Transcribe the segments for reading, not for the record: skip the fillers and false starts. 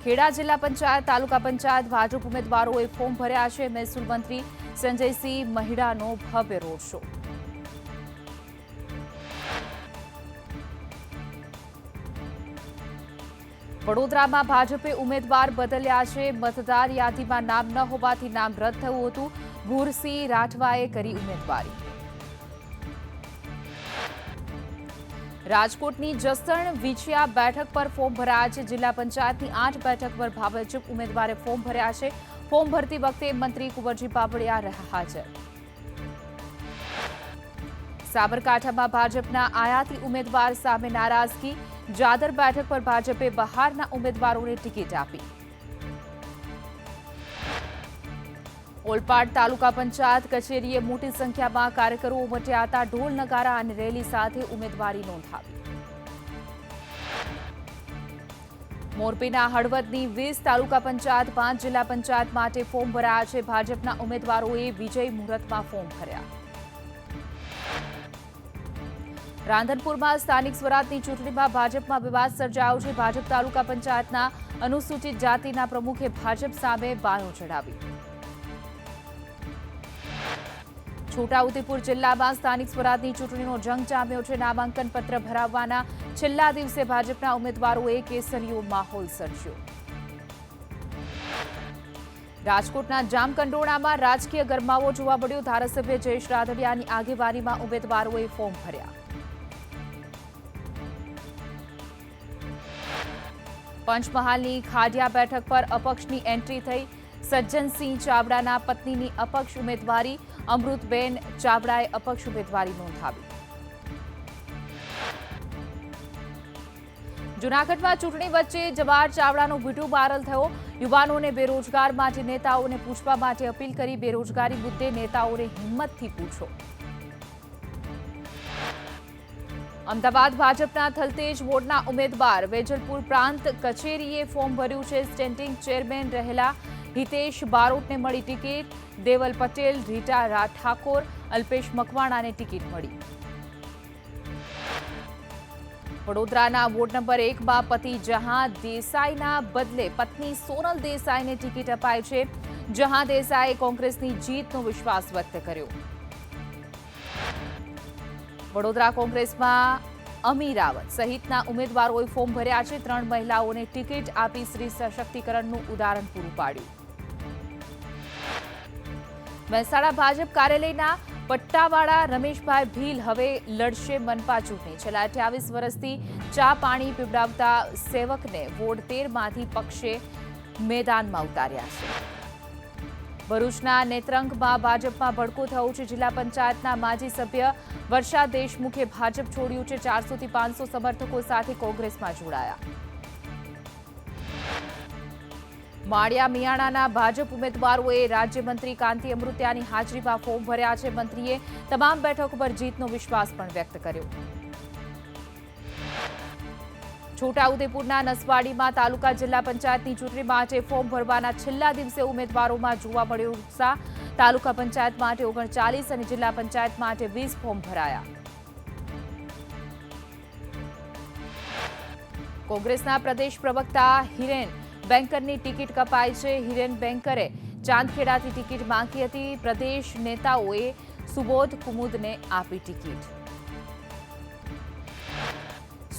ખેડા જિલ્લા પંચાયત તાલુકા પંચાયત ભાજપ ઉમેદવારોએ ફોર્મ ભર્યા છે। મહેસૂલ મંત્રી સંજયસિંહ મહિડાનો ભવ્ય રોડ શો। વડોદરામાં ભાજપે ઉમેદવાર બદલ્યા છે। મતદાર યાદીમાં નામ ન હોવાથી નામ રદ થયું હતું। ભૂરસિંહ રાઠવાએ કરી ઉમેદવારી। રાજકોટની જસણ વિછિયા બેઠક પર ફોર્મ ભરાયા છે। જિલ્લા પંચાયતની 8 બેઠક પર ભાજપ ઉમેદવારે ફોર્મ ભર્યા છે। ફોર્મ ભરતી વખતે મંત્રી કુંવરજી બાવળિયા રહ્યા હાજર। સાબરકાંઠામાં ભાજપના આયાતી ઉમેદવાર સામે નારાજગી। જાદર બેઠક પર ભાજપે બહારના ઉમેદવારોને ટિકિટ આપી। ઓલપાડ તાલુકા પંચાયત કચેરીએ મોટી સંખ્યામાં કાર્યકરો ઉમટ્યા હતા। ઢોલ નગારા અને રેલી સાથે ઉમેદવારી નોંધાવી। મોરબીના હળવદની 20 તાલુકા પંચાયત 5 જિલ્લા પંચાયત માટે ફોર્મ ભરાયા છે। ભાજપના ઉમેદવારોએ વિજય મુહૂર્તમાં ફોર્મ ભર્યા। રાંધનપુરમાં સ્થાનિક સ્વરાજની ચૂંટણીમાં ભાજપમાં વિવાદ સર્જાયો છે। ભાજપ તાલુકા પંચાયતના અનુસૂચિત જાતિના પ્રમુખે ભાજપ સામે બાનો ચડાવી। છોટાઉદેપુર જિલ્લામાં સ્થાનિક સ્વરાજની ચૂંટણીનો જંગ જામ્યો છે। નામાંકન પત્ર ભરાવવાના છેલ્લા દિવસે ભાજપના ઉમેદવારોએ કેસરીયો માહોલ સર્જ્યો। રાજકોટના જામકંડોરણામાં રાજકીય ગરમાવો જોવા મળ્યો। ધારાસભ્ય જયેશ રાદડિયાની આગેવાનીમાં ઉમેદવારોએ ફોર્મ ભર્યા। પંચમહાલની ખાડિયા બેઠક પર અપક્ષની એન્ટ્રી થઈ। સજ્જનસિંહ ચાવડાના પત્નીની અપક્ષ ઉમેદવારી। અમૃતબેન ચાવડાએ અપક્ષ ઉમેદવારી નોંધાવી। જૂનાગઢમાં ચૂંટણી વચ્ચે જવાહર ચાવડાનો વીટો વાયરલ થયો। યુવાનોને બેરોજગાર માટે નેતાઓને પૂછવા માટે અપીલ કરી। બેરોજગારી મુદ્દે નેતાઓને હિંમતથી પૂછો। અમદાવાદ ભાજપના થલતેજ વોર્ડના ઉમેદવાર વેજલપુર પ્રાંત કચેરીએ ફોર્મ ભર્યું છે। સ્ટેન્ડિંગ ચેરમેન રહેલા હિતેશ બારોટને મળી ટિકિટ। દેવલ પટેલ, રીટા ઠાકોર, અલ્પેશ મકવાણાને ટિકિટ મળી। વડોદરાના વોર્ડ નંબર 1માં પતિ જહાં દેસાઈના બદલે પત્ની સોનલ દેસાઈને ટિકિટ અપાઈ છે। જહાં દેસાઈએ કોંગ્રેસની જીતનો વિશ્વાસ વ્યક્ત કર્યો। વડોદરા કોંગ્રેસમાં અમી રાવત સહિતના ઉમેદવારોએ ફોર્મ ભર્યા છે। 3 મહિલાઓને ટિકિટ આપી સ્ત્રી સશક્તિકરણનું ઉદાહરણ પૂરું પાડ્યું। મહેસાણા ભાજપ કાર્યાલયના પટ્ટાવાળા રમેશભાઈ ભીલ હવે લડશે મનપા ચૂંટણી। છેલ્લા 28 વર્ષથી ચા પાણી પીવડાવતા સેવકને વોર્ડ 13માંથી પક્ષે મેદાનમાં ઉતાર્યા છે। ભરૂચના નેત્રંગમાં ભાજપમાં ભડકો થયો છે। જિલ્લા પંચાયતના માજી સભ્ય વર્ષા દેશમુખે ભાજપ છોડ્યું છે। 400 થી 500 સમર્થકો સાથે કોંગ્રેસમાં જોડાયા। માળિયા મિયાણાના ભાજપ ઉમેદવારોએ રાજ્યમંત્રી કાંતિ અમૃત્યાની હાજરીમાં ફોર્મ ભર્યા છે। મંત્રીએ તમામ બેઠકો પર જીતનો વિશ્વાસ પણ વ્યક્ત કર્યો। છોટાઉદેપુરના નસવાડીમાં તાલુકા જિલ્લા પંચાયતની ચૂંટણી માટે ફોર્મ ભરવાના છેલ્લા દિવસે ઉમેદવારોમાં જોવા મળ્યો ઉત્સાહ। તાલુકા પંચાયત માટે 39 અને જિલ્લા પંચાયત માટે 20 ફોર્મ ભરાયા। કોંગ્રેસના પ્રદેશ પ્રવક્તા હિરેન બેંકરની ટિકિટ કપાઈ છે। હિરેન બેંકરે ચાંદખેડાથી ટિકિટ માંગી હતી। પ્રદેશ નેતાઓએ સુબોધ કુમુદને આપી ટિકિટ।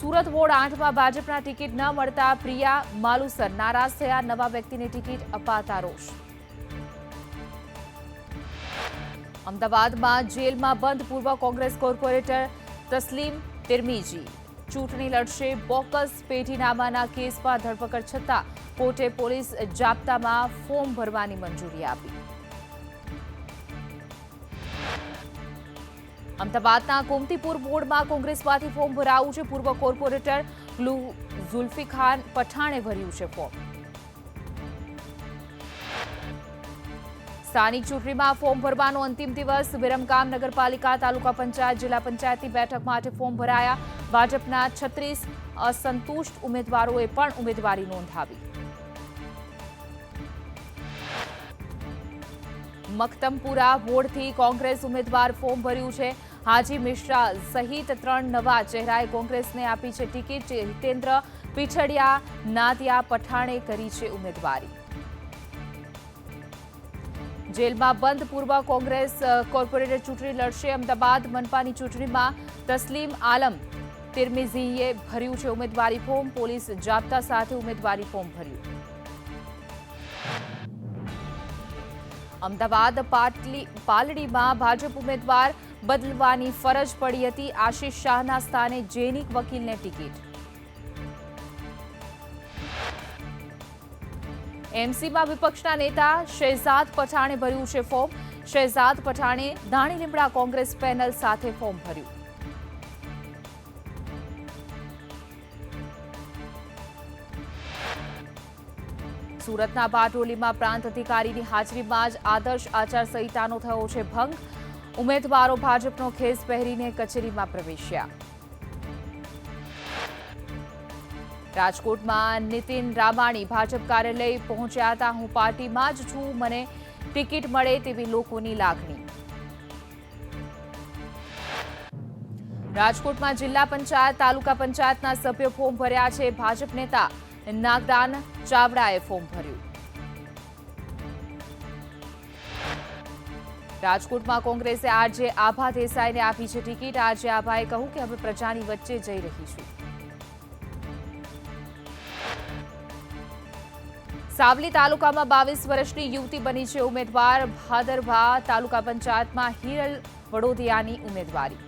સુરત વોર્ડ 8માં ભાજપના ટિકિટ ન મળતા પ્રિયા માલુસર નારાજ થયા। નવા વ્યક્તિને ટિકિટ અપાતા રોષ। અમદાવાદમાં જેલમાં બંધ પૂર્વ કોંગ્રેસ કોર્પોરેટર તસ્લીમ તિર્મીજી ચૂંટણી લડશે। બોકસ પેઢીનામાના કેસમાં ધરપકડ છતાં કોર્ટે પોલીસ જાપ્તામાં ફોર્મ ભરવાની મંજૂરી આપી। અમદાવાદના ગોમતીપુર વોર્ડમાં કોંગ્રેસમાંથી ફોર્મ ભરાયું છે। પૂર્વ કોર્પોરેટર ઝુલ્ફીખાન પઠાણે ભર્યું છે ફોર્મ। સ્થાનિક ચૂંટણીમાં ફોર્મ ભરવાનો અંતિમ દિવસ। વિરમગામ નગરપાલિકા તાલુકા પંચાયત જિલ્લા પંચાયતની બેઠક માટે ફોર્મ ભરાયા। ભાજપના 36 અસંતુષ્ટ ઉમેદવારોએ પણ ઉમેદવારી નોંધાવી। મખતમપુરા વોર્ડથી કોંગ્રેસ ઉમેદવાર ફોર્મ ભર્યું છે। હાજી મિશ્રા સહિત 3 નવા ચહેરાએ કોંગ્રેસને આપી છે ટિકિટ। હિતેન્દ્ર પીછડિયા નાદિયા પઠાણે કરી છે ઉમેદવારી. જેલમાં બંધ પૂર્વ કોંગ્રેસ કોર્પોરેટર ચૂંટણી લડશે. અમદાવાદ મનપાની ચૂંટણીમાં તસ્લીમ આલમ તિરમિઝીએ ભર્યું છે ઉમેદવારી ફોર્મ. પોલીસ જાપ્તા સાથે ઉમેદવારી ફોર્મ ભર્યું. અમદાવાદ પાલડીમાં ભાજપ ઉમેદવાર બદલવાની ફરજ પડી હતી. આશિષ શાહના સ્થાને જેનિક વકીલને ટિકિટ. એમસીમાં વિપક્ષના નેતા શહેજાદ પઠાણે ભર્યું છે ફોર્મ. શહેજાદ પઠાણે ધાણી લીમડા કોંગ્રેસ પેનલ સાથે ફોર્મ ભર્યું. સુરતના બારડોલીમાં પ્રાંત અધિકારીની હાજરીમાં જ આદર્શ આચારસંહિતાનો થયો છે ભંગ. ઉમેદવારો ભાજપનો ખેસ પહેરીને કચેરીમાં પ્રવેશ્યા. રાજકોટમાં નીતિન રામાણી ભાજપ કાર્યાલય પહોંચ્યા હતા. હું પાર્ટીમાં જ છું, મને ટિકિટ મળે તેવી લોકોની લાગણી. રાજકોટમાં જિલ્લા પંચાયત તાલુકા પંચાયતના સભ્યો ફોર્મ ભર્યા છે. ભાજપ નેતા નાગદાન ચાવડાએ ફોર્મ ભર્યું. રાજકોટમાં કોંગ્રેસે આરજે આભા દેસાઈને આપી છે ટિકિટ. આરજે આભાએ કહ્યું કે હવે પ્રજાની વચ્ચે જઈ રહી છું. સાવલી તાલુકામાં 22 વર્ષની યુવતી બની છે ઉમેદવાર. ભાદરભા તાલુકા પંચાયતમાં હિરલ વડોદિયાની ઉમેદવારી.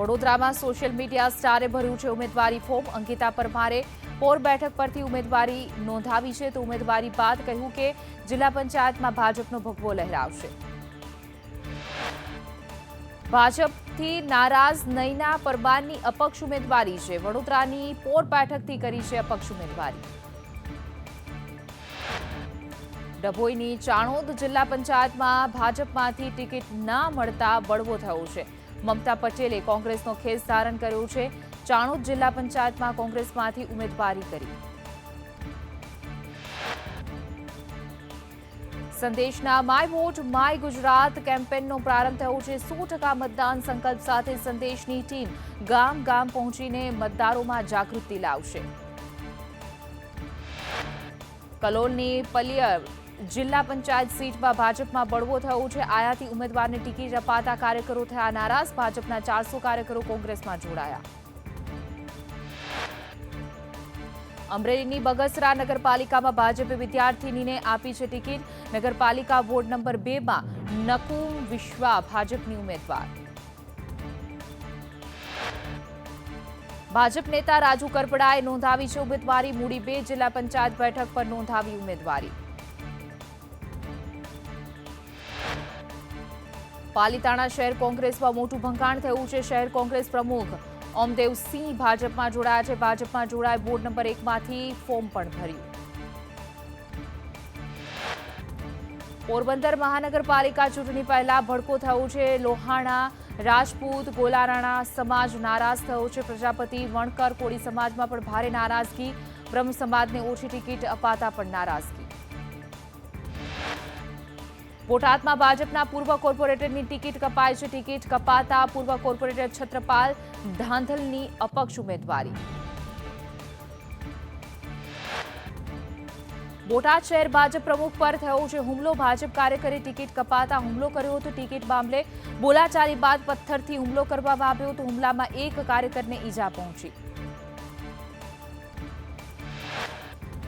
વડોદરામાં સોશિયલ મીડિયા સ્ટારે ભર્યું છે ઉમેદવારી ફોર્મ. અંકિતા પરમારે પોર બેઠક પરથી ઉમેદવારી નોંધાવી છે. તો ઉમેદવારી બાદ કહ્યું કે જિલ્લા પંચાયતમાં ભાજપનો ભગવો લહેરાવશે. ભાજપથી નારાજ નૈના પરમારની અપક્ષ ઉમેદવારી છે. વડોદરાની પોર બેઠકથી કરી છે અપક્ષ ઉમેદવારી. ડભોઈની ચાણોદ જિલ્લા પંચાયતમાં ભાજપમાંથી ટિકિટ ના મળતા બળવો થયો છે. મમતા પટેલે કોંગ્રેસનો ખેસ ધારણ કર્યો છે. ચાણોદ જિલ્લા પંચાયતમાં કોંગ્રેસમાંથી ઉમેદવારી કરી. સંદેશના માય વોટ માય ગુજરાત કેમ્પેનનો પ્રારંભ થયો છે. 100% મતદાન સંકલ્પ સાથે સંદેશની ટીમ ગામ ગામ પહોંચીને મતદારોમાં જાગૃતિ લાવશે. કલોલની પલિયર જિલ્લા પંચાયત સીટમાં ભાજપમાં બળવો થયો છે. આયાતી ઉમેદવારને ટિકિટ અપાતા કાર્યકરો થયા નારાજ. ભાજપના 400 કાર્યકરો કોંગ્રેસમાં જોડાયા. અમરેલીની બગસરા નગરપાલિકામાં ભાજપે વિદ્યાર્થીનીને આપી છે ટિકિટ. નગરપાલિકા વોર્ડ નંબર 2માં નકુમ વિશ્વા ભાજપની ઉમેદવાર. ભાજપ નેતા રાજુ કરપડાએ નોંધાવી છે ઉમેદવારી. મૂડી 2 જિલ્લા પંચાયત બેઠક પર નોંધાવી ઉમેદવારી. પાલીતાણા શહેર કોંગ્રેસમાં મોટું ભંગાણ થયું છે. શહેર કોંગ્રેસ પ્રમુખ ઓમદેવસિંહ ભાજપમાં જોડાયા છે. ભાજપમાં જોડાય વોર્ડ નંબર 1માંથી ફોર્મ પણ ભર્યું. પોરબંદર મહાનગરપાલિકા ચૂંટણી પહેલા ભડકો થયો છે. લોહાણા રાજપૂત ગોલારાણા સમાજ નારાજ થયો છે. પ્રજાપતિ વણકર કોળી સમાજમાં પણ ભારે નારાજગી. બ્રહ્મ સમાજને ઓછી ટિકિટ અપાતા પણ નારાજગી. બોટાદમાં ભાજપના પૂર્વ કોર્પોરેટરની ટિકિટ કપાઈ છે. ટિકિટ કપાતા પૂર્વ કોર્પોરેટર છત્રપાલ ધાંધલની અપક્ષ ઉમેદવારી. બોટાદ શહેર ભાજપ પ્રમુખ પર થયો છે હુમલો. ભાજપ કાર્યકરે ટિકિટ કપાતા હુમલો કર્યો હતો. ટિકિટ મામલે બોલાચાલી બાદ પથ્થરથી હુમલો કરવામાં આવ્યો હતો. હુમલામાં એક કાર્યકરને ઈજા પહોંચી.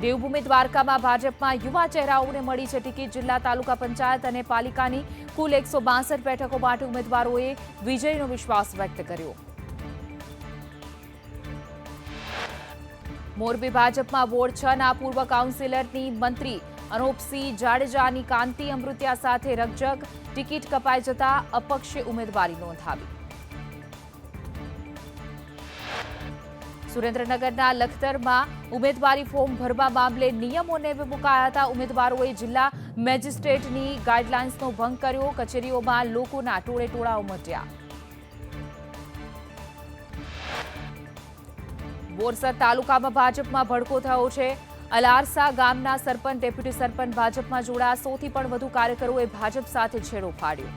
દેવભૂમિ દ્વારકામાં ભાજપમાં યુવા ચહેરાઓને મળી છે ટિકિટ. જિલ્લા તાલુકા પંચાયત અને પાલિકાની કુલ 162 બેઠકો માટે ઉમેદવારોએ વિજયનો વિશ્વાસ વ્યક્ત કર્યો. મોરબી ભાજપમાં વોર્ડ 6ના પૂર્વ કાઉન્સિલરની મંત્રી અનોપસિંહ જાડેજાની કાંતિ અમૃત્યા સાથે રકઝક. ટિકિટ કપાઈ જતા અપક્ષે ઉમેદવારી નોંધાવી. સુરેન્દ્રનગરના લખતરમાં ઉમેદવારી ફોર્મ ભરવા મામલે નિયમોને મુકાયા હતા. ઉમેદવારોએ જિલ્લા મેજિસ્ટ્રેટની ગાઈડલાઇન્સનો ભંગ કર્યો. કચેરીઓમાં લોકોના ટોળે ઉમટ્યા. બોરસદ તાલુકામાં ભાજપમાં ભડકો થયો છે. અલારસા ગામના સરપંચ ડેપ્યુટી સરપંચ ભાજપમાં જોડાયા. 100થી પણ વધુ કાર્યકરોએ ભાજપ સાથે છેડો ફાડ્યો.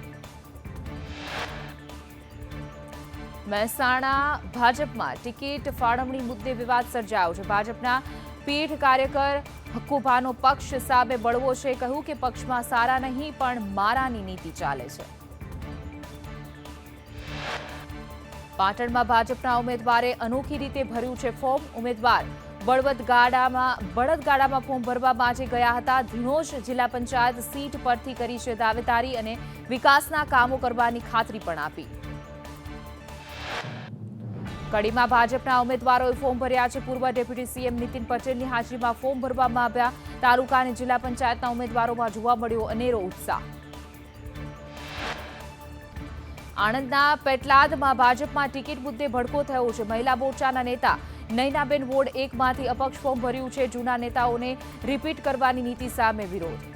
મહેસાણા ભાજપમાં ટિકિટ ફાળવણી મુદ્દે વિવાદ સર્જાયો છે. ભાજપના પીઠ કાર્યકર હક્કુભાનો પક્ષ સામે બળવો છે. કહ્યું કે પક્ષમાં સારા નહીં પણ મારાની નીતિ ચાલે છે. પાટણમાં ભાજપના ઉમેદવારે અનોખી રીતે ભર્યું છે ફોર્મ. ઉમેદવાર બળદગાડામાં ફોર્મ ભરવા માટે ગયા હતા. ધીણોજ જિલ્લા પંચાયત સીટ પરથી કરી છે દાવેદારી અને વિકાસના કામો કરવાની ખાતરી પણ આપી. કડીમાં ભાજપના ઉમેદવારોએ ફોર્મ ભર્યા છે. પૂર્વ ડેપ્યુટી સીએમ નીતિન પટેલની હાજરીમાં ફોર્મ ભરવામાં આવ્યા. તાલુકા અને જિલ્લા પંચાયતના ઉમેદવારોમાં જોવા મળ્યો અનેરો ઉત્સાહ. આણંદના પેટલાદમાં ભાજપમાં ટિકિટ મુદ્દે ભડકો થયો છે. મહિલા મોરચાના નેતા નયનાબેન વોર્ડ 1 માંથી અપક્ષ ફોર્મ ભર્યું છે. જૂના નેતાઓને રિપીટ કરવાની નીતિ સામે વિરોધ.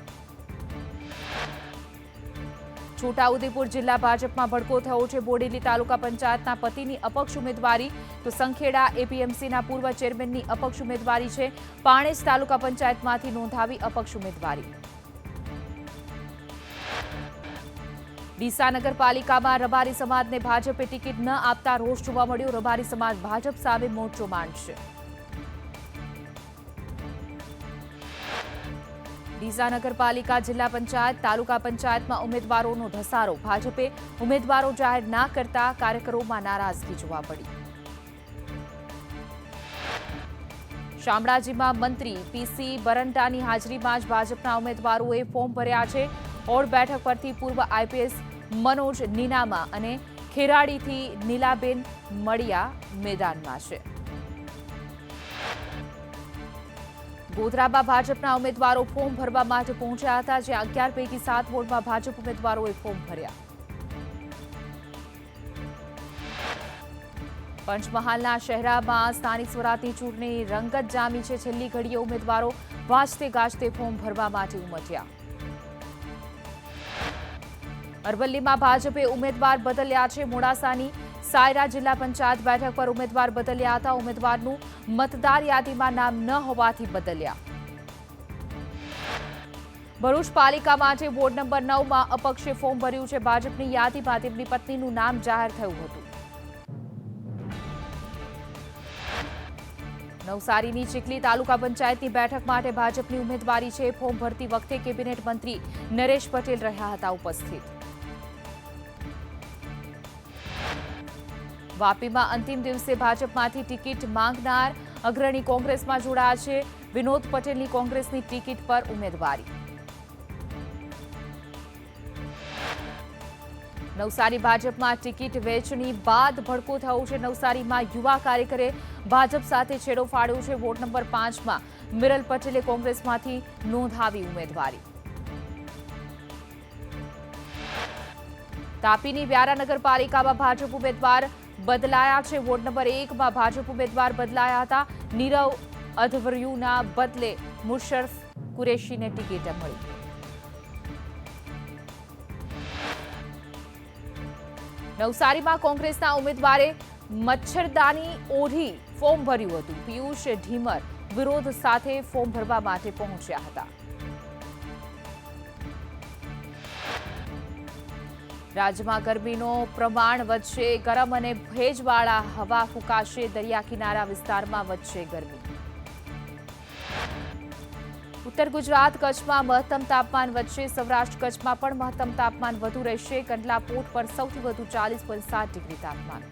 છોટાઉદેપુર જિલ્લા ભાજપમાં ભડકો થયો છે. બોડેલી તાલુકા પંચાયતના પતિની અપક્ષ ઉમેદવારી તો સંખેડા એપીએમસીના પૂર્વ ચેરમેનની અપક્ષ ઉમેદવારી છે. પાણેજ તાલુકા પંચાયતમાંથી નોંધાવી અપક્ષ ઉમેદવારી. ડીસા નગરપાલિકામાં રબારી સમાજને ભાજપે ટિકિટ ન આપતા રોષ જોવા મળ્યો. રબારી સમાજ ભાજપ સામે મોરચો માંડશે. ડીસા નગરપાલિકા જિલ્લા પંચાયત તાલુકા પંચાયતમાં ઉમેદવારોનો ધસારો. ભાજપે ઉમેદવારો જાહેર ના કરતા કાર્યકરોમાં નારાજગી જોવા મળી. શામળાજીમાં મંત્રી પીસી બરંટાની હાજરીમાં જ ભાજપના ઉમેદવારોએ ફોર્મ ભર્યા છે. ઓડ બેઠક પરથી પૂર્વ આઈપીએસ મનોજ નીનામા અને ખેરાડીથી નીલાબેન મળિયા મેદાનમાં છે. ગોધરામાં ભાજપના ઉમેદવારો ફોર્મ ભરવા માટે પહોંચ્યા હતા. જ્યાં 11 પૈકી 7 વોર્ડમાં ભાજપ ઉમેદવારોએ ફોર્મ ભર્યા. પંચમહાલના શહેરામાં સ્થાનિક સ્વરાજની ચૂંટણી રંગત જામી છે. છેલ્લી ઘડીએ ઉમેદવારો વાંચતે ગાજતે ફોર્મ ભરવા માટે ઉમટ્યા. અરવલ્લીમાં ભાજપે ઉમેદવાર બદલ્યા છે. મોડાસાની સાયરા જિલ્લા પંચાયત બેઠક પર ઉમેદવાર બદલ્યા હતા. ઉમેદવારનું મતદાર યાદીમાં નામ ન હોવાથી બદલ્યા. ભરૂચ પાલિકા માટે વોર્ડ નંબર 9માં અપક્ષે ફોર્મ ભર્યું છે. ભાજપની યાદીમાં તેમની પત્નીનું નામ જાહેર થયું હતું. નવસારીની ચીખલી તાલુકા પંચાયતની બેઠક માટે ભાજપની ઉમેદવારી છે. ફોર્મ ભરતી વખતે કેબિનેટ મંત્રી નરેશ પટેલ રહ્યા હતા ઉપસ્થિત. વાપીમાં અંતિમ દિવસે ભાજપમાંથી ટિકિટ માંગનાર અગ્રણી કોંગ્રેસમાં જોડાયા છે. વિનોદ પટેલની કોંગ્રેસની ટિકિટ પર ઉમેદવારી. નવસારી ભાજપમાં ટિકિટ વહેંચણી બાદ ભડકો થયો છે. નવસારીમાં યુવા કાર્યકરે ભાજપ સાથે છેડો ફાડ્યો છે. વોર્ડ નંબર 5માં મિરલ પટેલે કોંગ્રેસમાંથી નોંધાવી ઉમેદવારી. તાપીની વ્યારા નગરપાલિકામાં ભાજપ ઉમેદવાર બદલાયા છે. વોર્ડ નંબર 1માં ભાજપ ઉમેદવાર બદલાયા હતા. નીરવ અધવર્યુના બદલે મુશર્રફ કુરેશીને ટિકિટ મળી. નવસારીમાં કોંગ્રેસના ઉમેદવારે મચ્છરદાની ઓઢી ફોર્મ ભર્યું હતું. પિયુષ ઢીમર વિરોધ સાથે ફોર્મ ભરવા માટે પહોંચ્યા હતા. રાજ્યમાં ગરમીનું પ્રમાણ વધશે. ગરમ અને ભેજવાળા હવા ફૂંકાશે. દરિયા કિનારા વિસ્તારમાં વધશે ગરમી. ઉત્તર ગુજરાત કચ્છમાં મહત્તમ તાપમાન વધશે. સૌરાષ્ટ્ર કચ્છમાં પણ મહત્તમ તાપમાન વધુ રહેશે. કંડલા પોર્ટ પર સૌથી વધુ 40.7 ડિગ્રી તાપમાન.